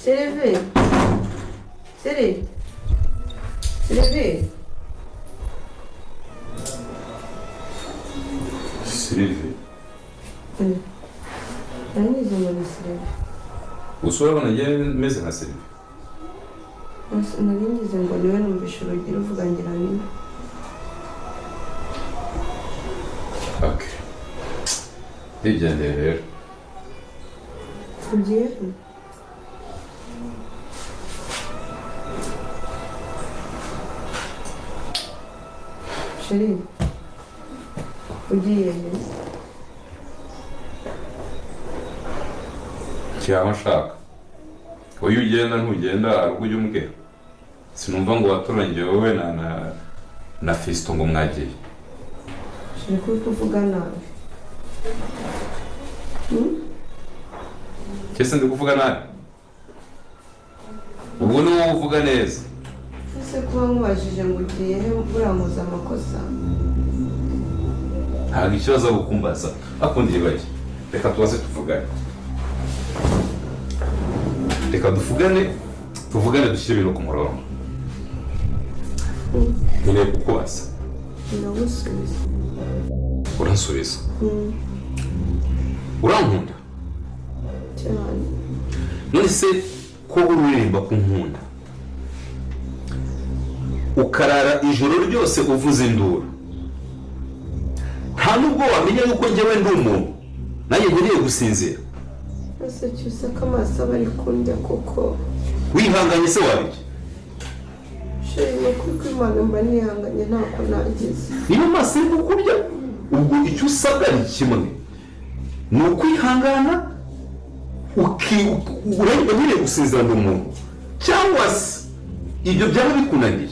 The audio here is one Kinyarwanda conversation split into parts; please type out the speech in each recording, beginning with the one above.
Sylvie. Sylvie. Sylvie. Sylvie. Nanize muri Sylvie. Usurabona njye meze nka Sylvie. Naringize ngo niwe numvishe urugi ruvuga ngira ni. Okay. Igendere rero. Tugiye. Sheri. Ugiye. Cyangwa nshaka. Uyu ugenda ntugenda hari ubwo ujya umbwira. Sinumva ngo waturangije wowe na Fiston ngo mwagiye. Sheri kuvuga nabi. Kese ndi kuvuga nabi. Ubwo ni wowe uvuga neza. Ese kuba mubajije ngo ugiye he buramuza amakosa. Ntabwo ikibazo gukumbaza. Akundire bake. Reka tubaze tuvugane. Reka tuvugane dushyire ibintu ku murongo. Nkeneye kukubaza. Ndagusubiza. Uransubiza. Urankunda? Cyane. None se ko uririmba ku nkunda ukarara ijoro ryose uvuza induru nta nubwo wamenya yuko njyewe ndi umuntu nanjye ngiye gusinzira ese cyose kamaso bari kundya koko wihanganye se wabiki sheri kuko Imana mba nihanganye ntako nagize niyo maso ari kukurya ubwo icyo usabwa ni kimwe ni ukwihangana urahita nyine gusezerana umuntu cyangwa se ibyo byaba bikunaniye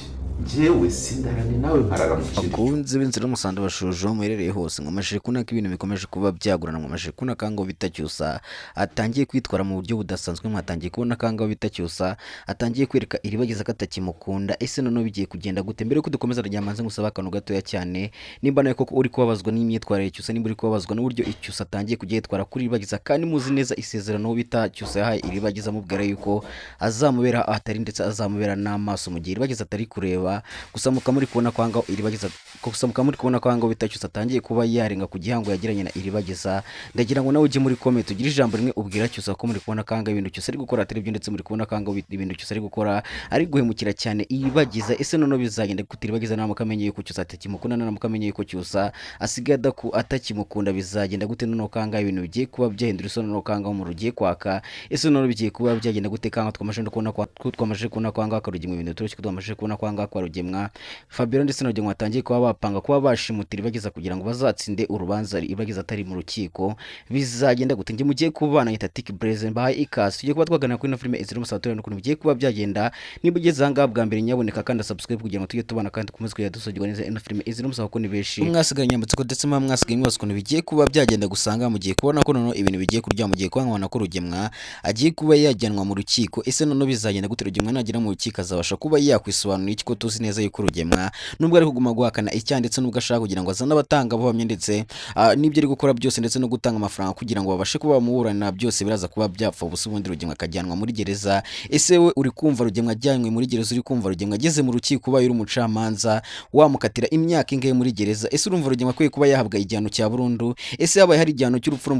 jewe sindarane nawe nkarara mu kirere bakunze b'inzira y'umusanzu bashoje muherereye hose ngo amashije kunaka ibintu bikomeje kuba byagurana ngo amashije kunaka ngo bitacyusa atangiye kwitwara mu buryo budasanzwe mwatangiye kubona kanga bitacyusa atangiye kwereka iribagiza katakimukunda ese none bigiye kugenda gute mbere ko dukomeza ryamanze ngusaba akantu gatoya cyane nimba nawe koko uri kubabazwa n'imyitwarire cyusa nimba uri kubabazwa n'uburyo icyusa atangiye kugitwara kuri iribagiza kandi muzi neza isezerano bitacyusa yahaye iribagiza mubwira yuko azamubera atari ndetse azamubera n'amaso mu gihe iribagiza atari kureba gusa mukamuri kubona kwanga iribagiza gusa mukamuri kubona kwanga bitacyusa atangiye kuba yarenga ku gihango yagiranye na iribagiza ndagira ngo nawe uje muri comment ugire ijambo rimwe ubwira cyusa ko muri kubona kwanga ibintu cyusa ari gukora atari byo ndetse muri kubona kwanga ibintu cyusa ari gukora ari guhemukira cyane iribagiza ese none bizagenda kutiribagiza nta mukamenye yuko cyusa atakimukunda nta mukamenye yuko cyusa asigaye atakimukunda bizagenda gute none kwanga ibintu bigiye kuba byahindura isono no kwanga mu rugiye kwaka ese none bigiye kuba byagenda gute kanga twamaje kubona kwanga akarugimwe ibintu turashye twamaje kubona kwanga kwa rugemwa Fabio ndetse no gengwa atangiye kuba bapanga kuba bashimutira ibagiza kugira ngo bazatsinde urubanza ibagiza atari mu rukiko bizagenda gute nge mugiye kubana yita Tiki Blaze mbaye ikasi tugiye kuba twagana kuri na filime izira umusatura no kuntu bigiye kuba byagenda niba ugeze hanga bwa mbere nyaboneka kandi subscribe kugira ngo tujye tubana kandi kumeze kuya dusogirwa neza na filime izira umusatura ko ni beshi mwasigaye nyambutse ko ndetse mwasigaye mwose kuntu bigiye kuba byagenda gusanga mugiye kubona ko none ibintu bigiye kurya mugiye kwangwana ko rugemwa agiye kuba yajyanwa mu rukiko ese none bizagenda gute rugemwa nagira mu rukiko azabasha kuba yakwisobanura iki ko tuzi neza yuko rugemwa nubwo ari kuguma guhakana icya ndetse nubwo ashaka kugira ngo azane abatanga bamye ndetse nibyo ari gukora byose ndetse no gutanga amafaranga kugira ngo babashe kuba bamuburana byose biraza kuba byapfa ubusa ubundi rugemwa akajyanwa muri gereza ese we uri kumva rugemwa ajyanywe muri gereza uri kumva rugemwa ageze mu rukiko ubaye uri umucamanza wamukatira imyaka ingahe muri gereza ese urumva rugemwa kwiye kuba yahabwa igihano cya burundu ese yabaye hari igihano cy'urupfu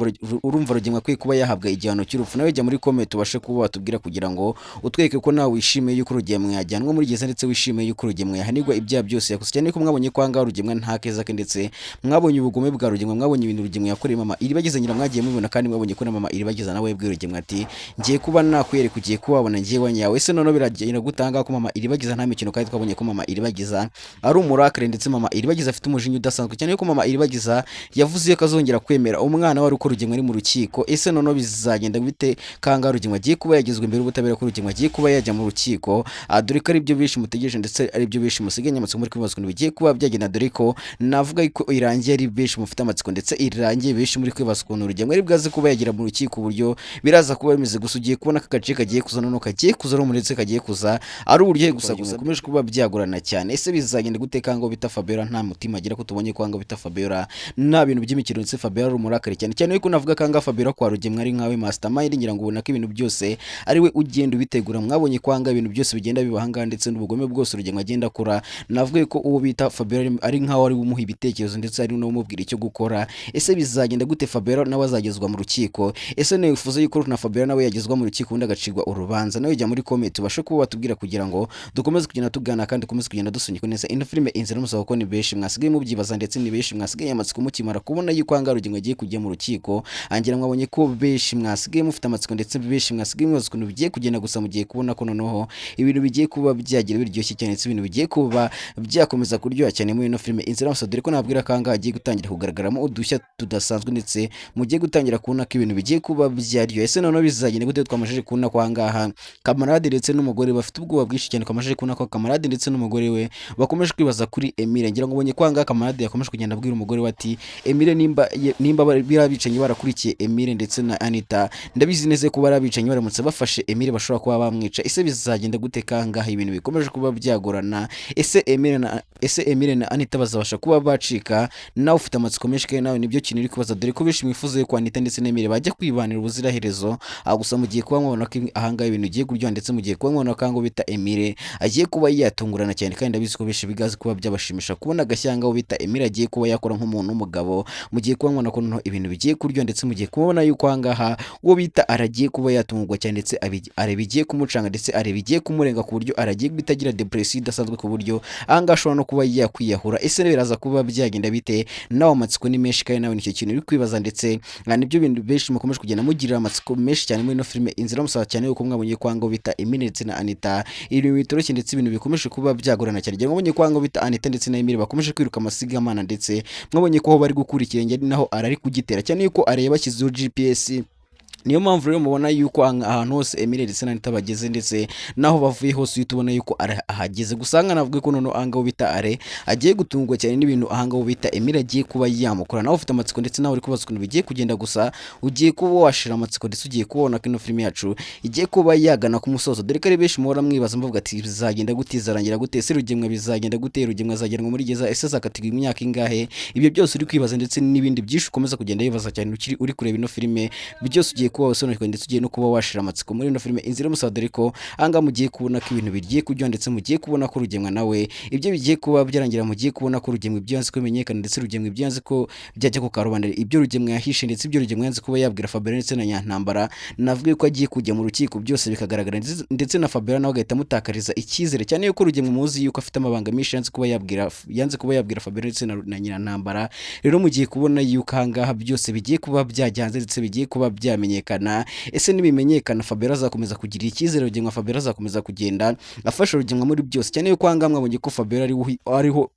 urumva rugemwa kwiye kuba yahabwa igihano cy'urupfu nawe jya muri comment ubashe kuba watubwira kugira ngo utweke ko nawe wishimiye yuko rugemwa yajyanwa muri gereza ndetse wishimiye yuko rugemwa yahanirwa ibyaha byose yakoze cyane ko mwabonye kwanga rugemwa nta keza ke ndetse mwabonye ubugome bwa rugemwa mwabonye ibintu rugemwa yakoreye mama iribagize nyira mwagiye mubibona kandi mwabonye ko na mama iribagiza nawe yabwiye rugemwa ati ngiye kuba nakwere kugiye kubabona ngiye wanyawe ese none biragenda gutanga ko mama iribagiza nta mikino kandi twabonye ko mama iribagiza ari umurakare ndetse mama iribagiza afite umujinya udasanzwe cyane ko mama iribagiza yavuze ko azongera kwemera umwana wari uko rugemwa ari mu rukiko ese none bizagenda bite kanga rugemwa agiye kuba yagizwe imbere ubutabera ko rugemwa agiye kuba yajya mu rukiko dore ko ari byo bishi mutegereje ndetse ari byo benshi musigaye amatsiko muri kwibaza ukuntu bigiye kuba byagenda, dore ko navuga yuko irangiye ari benshi mufite amatsiko ndetse irangiye benshi muri kwibaza ukuntu urugendo ari bwaze kuba yagira mu rukiko uburyo biraza kuba bimeze. Gusa ugiye kubona ko agace kagiye kuza noneho kagiye kuza no ndetse kagiye kuza ari uburyo gusa bikomeje kuba byagorana cyane. Ese bizagenda gute kango bita Fabiola nta mutima agira ko tubonye kwanga bita Fabiola nta bintu by'imikino ndetse Fabiola ari umurakari cyane cyane yuko navuga kanga Fabiola kwa rugemwe ari nkawe mastermind, ngira ngo ubona ko ibintu byose ari we ugenda ubitegura. Mwabonye kwanga ibintu byose bigenda bibahanga ndetse n'ubugome bwose urugendo agenda akora. Navuga ko uwo bita Fabiola ari nkaho ari umuha ibitekerezo ndetse ari no mubwira icyo gukora. Ese bizagenda gute Fabiola nawe azagezwa mu rukiko? Ese nifuza yuko na Fabiola nawe yagezwa mu rukiko undi agacirwa urubanza? Nawe jya muri comment ubashe kuba watubwira kugira ngo dukomeze kugenda tugana kandi dukomeze kugenda dusunika neza ino filime Inzira musaba ko ni benshi mwasigaye mubyibaza ndetse ni benshi mwasigaye amatsiko mukimara kubona yuko anga urugendo agiye kujya mu rukiko. Angira mwabonye ko benshi mwasigaye mufite amatsiko ndetse benshi mwasigaye mubaza ukuntu bigiye kugenda, gusa mugiye kubona ko noneho ibintu bigiye kuba byagira biryoshye cyane ndetse ibintu bigiye kuba byakomeza kuryoha cyane muri ino filime Inzira musaba, dore ko nabwira kanga agiye gutangira kugaragaramo udushya tudasanzwe ndetse mugiye gutangira kubona ko ibintu bigiye kuba byaryoshye. Ese noneho bizagenda gute? Twamajije kubona ko ahangaha Kamarade ndetse n'umugore bafite ubwoba bwinshi cyane. Twamajije kubona ko Kamarade ndetse n'umugore we bakomeje kwibaza kuri Emile. Ngira ngo ubonye ko ahangaha Kamarade yakomeje kugenda abwira umugore we ati Emile nimba birabicanyi barakurikiye Emile ndetse na Anita, ndabizi neza ko barabicanyi baramutse bafashe Emile bashobora kuba bamwica. Ese bizagenda gute kangaha ibintu bikomeje kuba byagorana? Ese Emile na Anita bazabasha kuba bacika? Nawe ufite amatsiko menshi kandi nawe nibyo kintu uri kubaza, dore ko benshi mwifuza ko Anita ndetse na Emile bajya kwibanira ubuziraherezo. Gusa mugiye kuba mwabona ko ahangaha ibintu bigiye kuryoha ndetse mugiye kuba mwabona ko ngo bita Emile agiye kuba yatungurana cyane, kandi ndabizi ko benshi bigazi kuba byabashimisha kubona agashyanga bita Emile agiye kuba yakora nk'umuntu w'umugabo. Mugiye kuba mwabona ko noneho ibintu bigiye kuryoha ndetse mugiye kubona yuko ahangaha uwo bita aragiye kuba yatungurwa cyane ndetse bigiye kumucanga ndetse bigiye kumurenga ku buryo aragiye bitagira depression idasanzwe ku buryo ahangaha ashobora no kuba yakwiyahura. Ese biraza kuba byagenda bite? Nawe amatsiko ni menshi kandi nawe nicyo kintu uri kwibaza ndetse nibyo bintu benshi mukomeje kugenda mugirira amatsiko menshi cyane muri ino filime Inzira musaba, cyane yuko mwabonye kwango bita Emile ndetse na Anita ibintu bitoroshye ndetse ibintu bikomeje kuba byagorana cyane. Mwabonye kwango bita Anita ndetse na Emile bakomeje kwiruka amasigamana ndetse mwabonye ko bari gukurikira ngende naho arari kugitera cyane yuko areba bashyizeho GPS. Niyo mpamvu rero mubona yuko ahantu hose Emile ndetse na Anita bageze ndetse naho bavuye hose tubona yuko ahageze. Gusa navuga ko noneho ahangaho bita agiye gutungwa cyane n'ibintu ahangaho bita Emile agiye kuba yamukora. Nawe ufite amatsiko ndetse nawe uri kubaza ukuntu bigiye kugenda, gusa ugiye kuba washira amatsiko ndetse ugiye kubona ko ino filime yacu igiye kuba yagana ku musozo, dore ko ari benshi muhora mwibaza mvuga ati bizagenda gute, zarangira gute, ese rugemwe bizagenda gute, rugemwe azagenwa muri geza, ese zakatigwa imyaka ingahe? Ibyo byose uri kwibaza ndetse n'ibindi byinshi ukomeza kugenda yibaza cyane uri kureba ino filime byose ugiye kuba wasobanukirwa ndetse ugiye no kuba washira amatsiko muri ino filime Inzira musaba, dore ko ahangaha mugiye kubona ko ibintu bigiye kuryoha ndetse mugiye kubona ko rugemwe nawe ibyo bigiye kuba byarangira. Mugiye kubona ko rugemwe ibyo yanze ko bimenyekana ndetse rugemwe ibyo yanze ko byajya ku karubanda, ibyo rugemwe yahishe ndetse ibyo rugemwe yanze kuba yabwira Fabiola ndetse na Nyantambara. Navuga ko agiye kujya mu rukiko byose bikagaragara ndetse na Fabiola nawe agahita mutakariza icyizere cyane yuko rugemwe muzi yuko afite amabanga menshi yanze kuba yabwira Fabiola ndetse na Nyantambara. Rero mugiye kubona yuko ahangaha byose bigiye kuba byajyanze ndetse bigiye kuba byamenyekana. Ese nibimenyekana Fabiola azakomeza kugira icyizere rugemwe, Fabiola azakomeza kugenda afasha rugemwe muri byose, cyane yuko ahangaha mwabonye ko Fabiola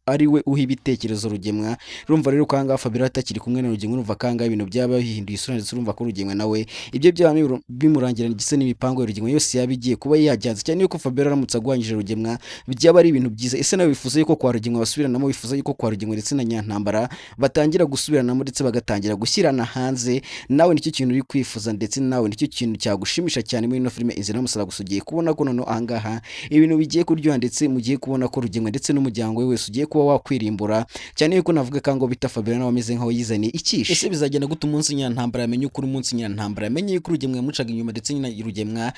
ari we uha ibitekerezo rugemwe. Urumva rero ko ahangaha Fabiola atakiri kumwe na rugemwe, urumva kanga ibintu byaba bihinduye isura ndetse urumva ko rugemwe nawe ibyo byaba bimurangira ndetse n'imipango rugemwe yose yabigiye kuba yajyanze, cyane yuko Fabiola aramutse agwanyije rugemwe byaba ari ibintu byiza. Ese nawe bifuza yuko kwa rugemwe basubiranamo, bifuza yuko kwa rugemwe ndetse na Nyantambara batangira gusubiranamo ndetse bagatangira gushyirana hanze? Nawe nicyo kintu uri kwifuza ndetse nawe nicyo kintu cyagushimisha cyane muri ino filime Inzira musaba. Gusa ugiye kubona ko noneho ahangaha ibintu bigiye kuryoha ndetse mugiye kubona ko rugemwe ndetse n'umuryango we wese ugiye kuba wakwirimbura, cyane yuko navuga kango bita Fabiola nawe ameze nkaho yizaniye icyishe. Ese bizagenda gute umunsi Nyantambara yamenye ukuri, umunsi Nyantambara yamenye yuko rugemwe yamucaga inyuma ndetse nyina rugemwe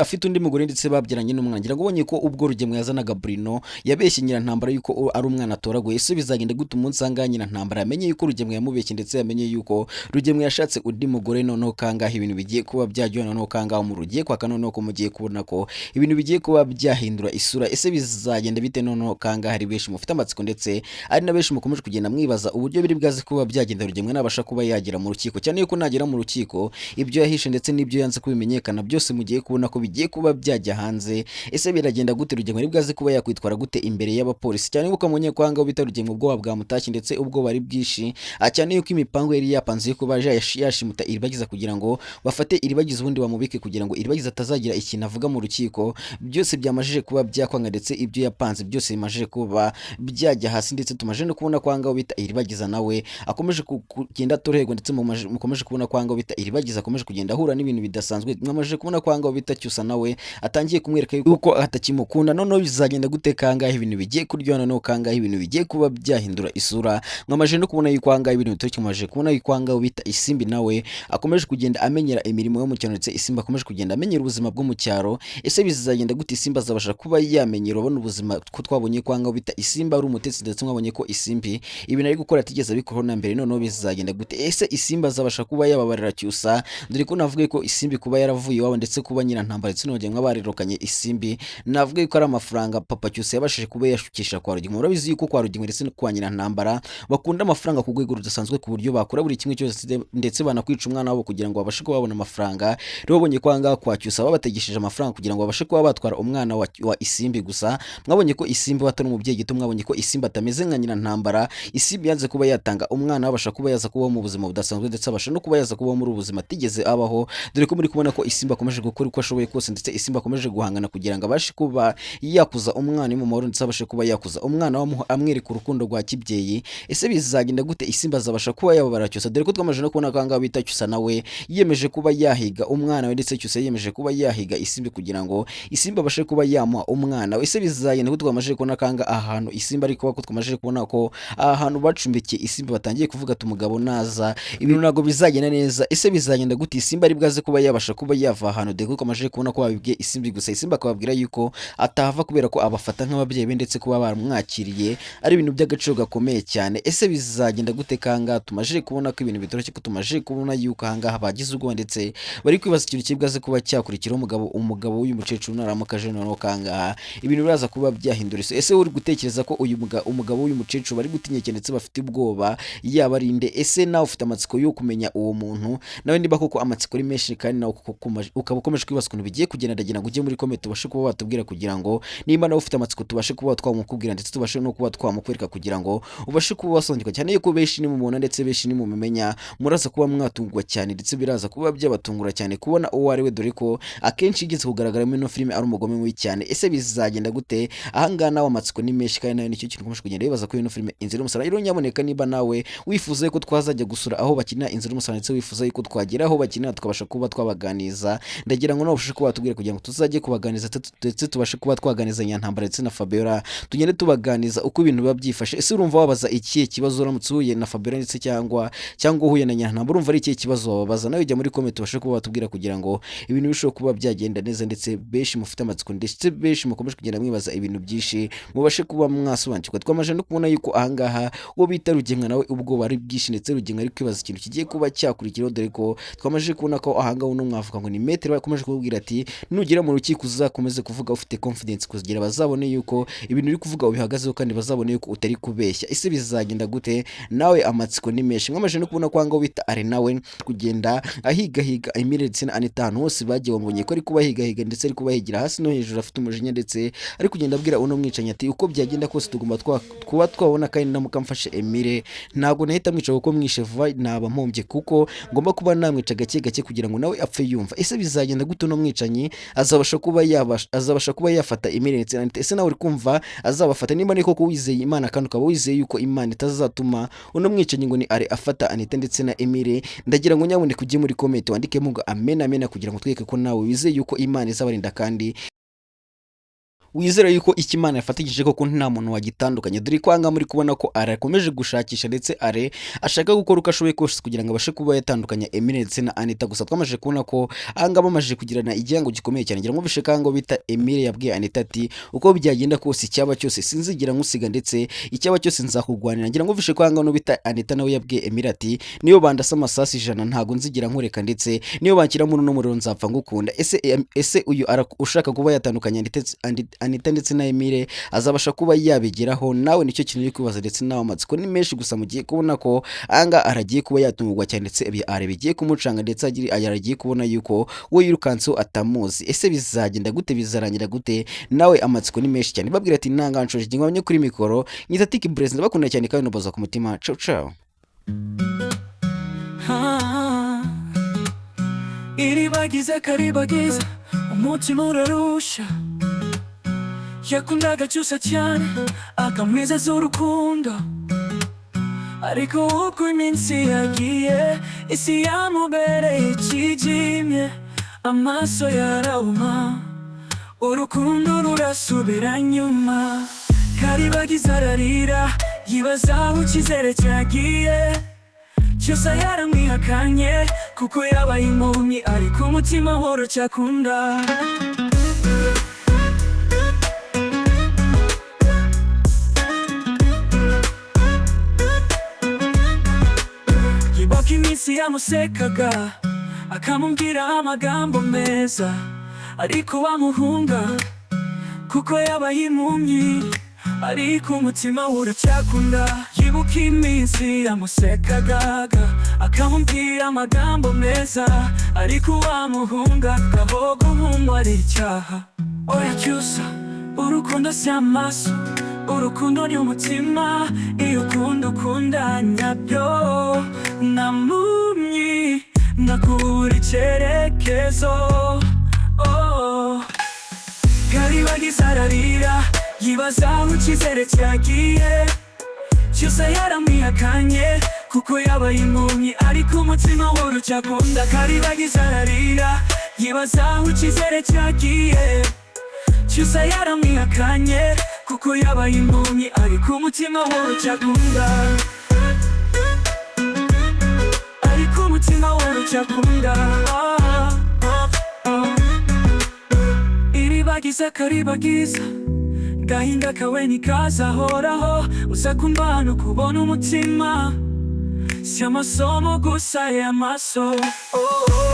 afite undi mugore ndetse babyaranye n'umwana? Ngira ngo ubonye ko ubwo rugemwe yazanaga Bruno yabeshye Nyantambara yuko ari umwana atoraguye. Ese bizagenda gute umunsi ahangaha Nyantambara yamenye yuko rugemwe yamubeshye ndetse yamenye yuko rugemwe yashatse undi mugore? Noneho kangaha ibintu bigiye kuba byajyana, noneho kangaha mu rugiye kwaka, noneho ko mugiye kubona ko ibintu bigiye kuba byahindura isura. Ese bizagenda bite? Noneho kangaha hari benshi mufite amatsiko ndetse ari na benshi mukomeje kugenda mwibaza uburyo biri bwaze kuba byagenda rugemwe nabasha kuba yagira mu rukiko, cyane yuko nagera mu rukiko ibyo yahishe ndetse n'ibyo yanze kubimenyekana byose mugiye kubona ko bigiye kuba byajya hanze. Ese biragenda gute? Rugemwe ari bwaze kuba yakwitwara gute imbere y'abapolisi, cyane yuko mubonye ko ahangaha bita rugemwe ubwoba bwamutashye ndetse ubwo bari bwishi, cyane yuko imipango yari yapanze yuko baje yashimuta iribagiza kugira ngo bafate iribagiza ubundi bamubike kugira ngo iribagiza atazagira ikintu avuga mu rukiko. Byose byamajije kuba byakwanga ndetse ibyo yapanze byose bimajije kuba byajya hasi, ndetse tumaje no kubona kwanga bita iribagiza nawe akomeje kugenda atorehego, ndetse mukomeje kubona kwanga bita iribagiza akomeje kugenda ahura n'ibintu bidasanzwe. Mwamaje kubona kwanga bita Cyusa nawe atangiye kumwereka yuko atakimukunda. Noneho bizagenda gute kangahe ibintu bigiye kuryohana, no kangahe ibintu bigiye kuba byahindura isura. Mwamaje no kubona yuko kangahe ibintu bitari kimaje kubona yuko kwanga bita Isimbi nawe akomeje kugenda amenyera imirimo yo mu cyaro, ndetse Isimbi akomeje kugenda amenyera ubuzima bwo mu cyaro. Ese bizagenda gute Isimbi azabasha kuba yamenyera abona ubuzima ko twabonye kwanga bita Isimbi ari umutetsi, ndetse mwabonye ko Isimbi ibintu ari gukora atigeze abikora na mbere. Noneho bizagenda gute? Ese Isimbi azabasha kuba yababarira Cyusa? Dore ko navuga ko Isimbi kuba yaravuye iwabo ndetse kuba nyina ntambara, ndetse nongeye mwabarirukanye Isimbi, navuga ko ari amafaranga papa Cyusa yabashije kuba yashukisha kwa Rugema. Murabizi yuko kwa Rugema ndetse no kwa nyina ntambara bakunda amafaranga ku rwego rudasanzwe, ku buryo bakora buri kimwe cyose ndetse banakwica umwana wabo kugira ngo babashe kuba babona amafaranga. Rero babonye kwanga kwa Cyusa babategesheje amafaranga kugira ngo babashe kuba batwara umwana wa Isimbi. Gusa mwabonye ko Isimbi atari umubyeyi gito, mwabonye ko Isimbi atameze nka nyina ntambara. Isimbi yanze kuba yatanga umwana abasha kuba yaza kubaho mu buzima budasanzwe, ndetse abasha no kuba yaza kubaho muri ubuzima atigeze abaho. Dore ko muri kubona ko Isimbi akomeje gukora uko ashoboye kose, ndetse Isimbi akomeje guhangana kugira ngo abashe kuba yakuza umwana mu mahoro, ndetse abashe kuba yakuza umwana amwereka urukundo rwa kibyeyi. Ese bizagenda gute? Isimbi azabasha kuba yababara Cyusa? Dore ko twamaje no kubona kanga bita Cyusa nawe yiyemeje kuba yahiga umwana we, ndetse Cyusa yiyemeje kuba yahiga Isimbi kugira ngo Isimbi abashe kuba yamuha umwana we. Ese bizagenda gute? Twamaje kubona kanga ahantu Isimbi ariko ko twamaje kubona ko ahantu bacumbikiye Isimbi batangiye kuvuga ati umugabo naza ibintu ntago bizagenda neza. Ese bizagenda gute? Isimbi ari bwaze kuba yabasha kuba yava ahantu. Dore ko twamaje kubona ko babibwiye Isimbi, gusa Isimbi akababwira yuko atahava kubera ko abafata nk'ababyeyi be, ndetse kuba baramwakiriye ari ibintu by'agaciro gakomeye cyane. Ese bizagenda gute kanga? Tumaje kubona ko ibintu bitoroshye, ko tumaje kubona yuko ahangaha bagize ubwoba, ndetse bari kwibaza ikintu kibwaze kuba cyakurikira umugabo w'uyu mukecuru naramukaje. Noneho kangaha ibintu biraza kuba byahindura iso. Ese uri gutekereza ko uyu umugabo w'uyu mukecuru bari gutinyeke ndetse bafite ubwoba yaba ari nde? Ese nawe ufite amatsiko yo kumenya uwo muntu? Nawe niba koko amatsiko ari menshi, kandi nawe ukaba ukomeje kwibaza ukuntu bigiye kugenda, ndagira ngo ujye muri comment tubashe kuba watubwira, kugira ngo niba nawe ufite amatsiko tubashe kuba twamukubwira, ndetse tubashe no kuba twamukwereka kugira ngo ubashe kuba wasongeka cyane, yuko benshi ni mumubona ndetse benshi ni mumumenya. Muraza kuba mwatungwa cyane, ndetse biraza kuba byabatungura cyane kubona uwo ari we, dore ko akenshi igeze kugaragara muri no filime ari umugome mubi cyane. Ese bizagenda gute? Ahangaha nawe amatsiko ni menshi, kandi nawe nicyo kintu ukomeje kugenda wibaza ko ino filime Inzira y'Umusaraba. Rero nyamuneka niba nawe wifuza ko twazajya gusura aho bakinira Inzira y'Umusaraba, ndetse wifuza ko twagera aho bakinira tukabasha kuba twabaganiza, ndagira ngo nawe ubashe kuba watubwira kugira ngo tuzajye kubaganiza, ndetse tubashe kuba twaganiza Nyantambara ndetse na Fabiola, tugende tubaganiza uko ibintu biba byifashe. Ese urumva wabaza ikihe kibazo uramutse uhuye na Fabiola, ndetse cyangwa uhuye na Nyantambara, urumva ari ikihe kibazo wababaza? Nawe jya muri comment tubashe kuba watubwira kugira ngo ibintu bishobora kuba byagenda neza, ndetse benshi mufite amatsiko, ndetse benshi mukomeje kugenda mwibaza ibintu byinshi mubashe kuba mwasobanukirwa. Twamaje no kubona yuko ahangaha uwo bita Rugenga nawe ubwo ari bwinshi, ndetse Rugenga ari kwibaza ikintu kigiye kuba cyakurikiraho, dore ko twamaje kubona ko ahangaha uno mwavuga ngo ni Metero akomeje kubwira ati nugera mu rukiko uzakomeze kuvuga ufite confidence, kugira bazabone yuko ibintu uri kuvuga ubihagazeho, kandi bazabone yuko utari kubeshya. Ese bizagenda gute? Nawe amatsiko ni menshi. Mwamaje no kubona kwanga bita ari nawe kugenda ahiga Emile ndetse na Anita, ahantu hose bagiye bamubonye ko ari kubahiga, ndetse ari kubahigira hasi no hejuru, afite umujinya, ndetse ari kugenda abwira uno mwicanyi ati uko byagenda kose tugomba kuba twabona, kandi namuka mfashe Emile ntabwo nahita mwica kuko mwishe vuba naba mpombye, kuko ngomba kuba namwica gake gake kugira ngo nawe apfe yumva. Ese bizagenda gute? Uno mwicanyi azabasha kuba yafata Emile ndetse na Anita? Ese nawe uri kumva azabafata? Nimba niko ko wizeye Imana, kandi ukaba wizeye yuko Imana itazatuma uno mwicanyi ngo ni ari afata Anita ndetse na Emile, ndagira ngo nyabuneka ujye muri comment wandikemo ngo amen amen, kugira ngo tweke ko nawe wizeye yuko Imana izabarinda, kandi wizera yuko ikimana yafatishije koko nta muntu wagitandukanye. Dore kwanga muri kubona ko arakomeje gushakisha, ndetse ashaka gukora uko ashoboye kose kugira ngo abashe kuba yatandukanya Emile ndetse na Anita. Gusa twamaje kubona ko anga bamaje kugirana igihango gikomeye cyane, ngira ngo bishaka kango bita Emile yabwiye Anita ati uko byagenda kose icyaba cyose sinzigira nkusiga, ndetse icyaba cyose nzakugwanira. Ngira ngo bishaka kango no bita Anita nawe yabwiye Emile ati niyo bandasa amasasi 100 ntago nzigira nkureka, ndetse niyo bankira mu n'umuriro nzapfa ngukunda. Ese uyu ushaka kuba yatandukanya Anita ndetse na Emile azabasha kuba yabigeraho? Nawe nicyo kintu uri kwibaza, ndetse nawe amatsiko ni menshi. Gusa mugiye kubona ko anga aragiye kuba yatungurwa cyane, ndetse bigiye kumucanga, ndetse aragiye kubona yuko we yirukanseho atamuzi. Ese bizagenda gute? Bizarangira gute? Nawe amatsiko ni menshi cyane. Babwira ati ntanganshoje ngwa banye kuri mikoro nyita Tiki President, bakunda cyane kandi noboza ku mutima. Ciao ciao. iribagiza karibagiza umutima urarusha. Yakundaga cyusa cyane akamwizeza urukundo, ariko uko iminsi yagiye isi yamubereye ikijimye, amaso yarahuma, urukundo rurasubira nyuma. Karibagiza ararira yibaza aho icyizere cyagiye, cyusa yaramwihakanye kuko yabaye impumyi, ariko umutima we uracyakunda. Yibuka iminsi yamusekaga akamubwira amagambo meza, ariko wamuhunga kuko yabaye impumyi, ariko umutima we uracyakunda. Yibuka iminsi yamusekaga akamubwira amagambo meza, ariko wamuhunga aho guhumwa ari icyaha. Oya cyusa, urukundo si amaso, urukundo ni umutima. Iyo ukunda ukunda nyabyo, nta mpumyi nakubura icyerekezo. Karibagiza ararira yibaza aho icyizere cyagiye, cyusa yaramwihakanye kuko yabaye impumyi, ariko umutima we uracyakunda. Karibagiza ararira yibaza aho icyizere cyagiye, cyusa yaramwihakanye kuko yabaye impumyi, ariko umutima we uracyakunda. Ariko umutima we uracyakunda. Iribagiza karibagiza, gahinda kawe ntikazahoraho, uza kumva hano kubona umutima, si amasomo gusa y'amaso.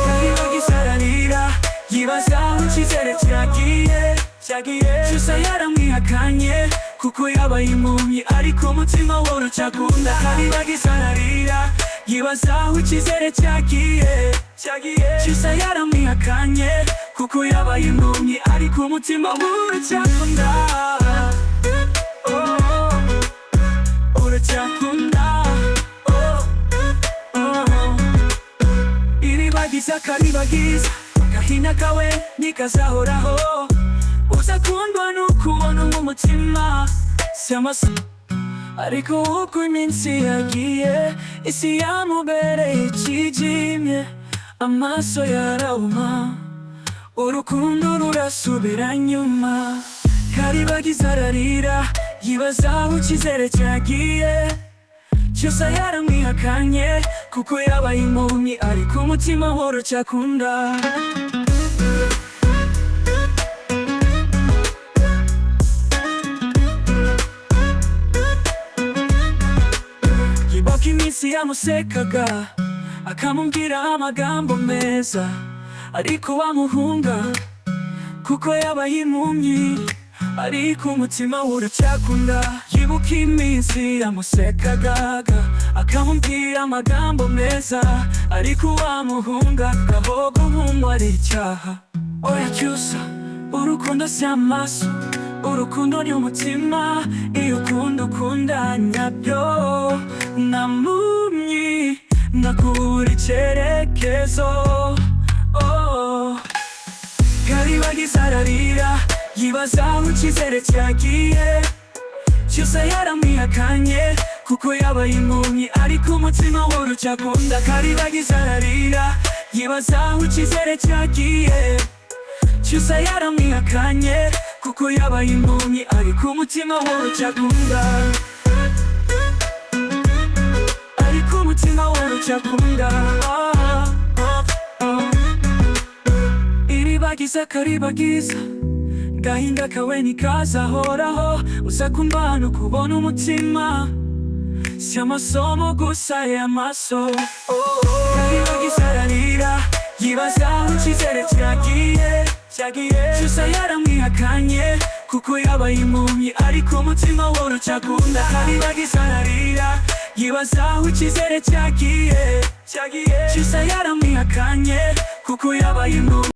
Karibagiza ararira yibaza aho icyizere cyagiye, cyusa yaramwihakanye kuko yabaye impumyi, ariko umutima we uracyakunda. Karibagiza ararira yibaza aho icyizere cyagiye, cyusa yaramwihakanye kuko yabaye impumyi, ariko umutima we uracyakunda. Uracyakunda. Iribagiza karibagiza, gahinda kawe ntikazahoraho, uza kundwa n'ukubona umutima, si amaso. Ariko uko iminsi yagiye isi yamubereye ikijimye, amaso yarahuma, urukundo rurasubira nyuma. Karibagiza ararira yibaza aho icyizere cyagiye, cyusa yaramwihakanye kuko yabaye impumyi, ariko umutima we uracyakunda. Yibuka iminsi yamusekaga akamubwira amagambo meza, ariko wamuhunga kuko yabaye impumyi, ariko umutima we uracyakunda. Yibuka iminsi yamusekaga akamubwira amagambo meza, ariko wamuhunga aho guhumwa ari icyaha. Oya cyusa, urukundo si amaso, urukundo ni umutima. Iyo ukunda ukunda nyabyo, nta mpumyi nakubura icyerekezo. Karibagiza ararira yibaza aho icyizere cyagiye, cyusa yaramwihakanye kuko yabaye impumyi, ariko umutima we uracyakunda. Karibagiza ararira yibaza aho icyizere cyagiye, cyusa yaramwihakanye kuko yabaye impumyi, ariko umutima we uracyakunda. Ariko umutima we uracyakunda. Iribagiza karibagiza, gahinda kawe ntikazahoraho, uza kumva hano kubona umutima, si amasomo gusa y'amaso. Karibagiza ararira yibaza aho icyizere cyagiye, cyusa yaramwihakanye kuko yabaye impumyi, ariko umutima we uracyakunda. Karibagiza ararira yibaza aho icyizere cyagiye, cyusa yaramwihakanye kuko yabaye impumyi.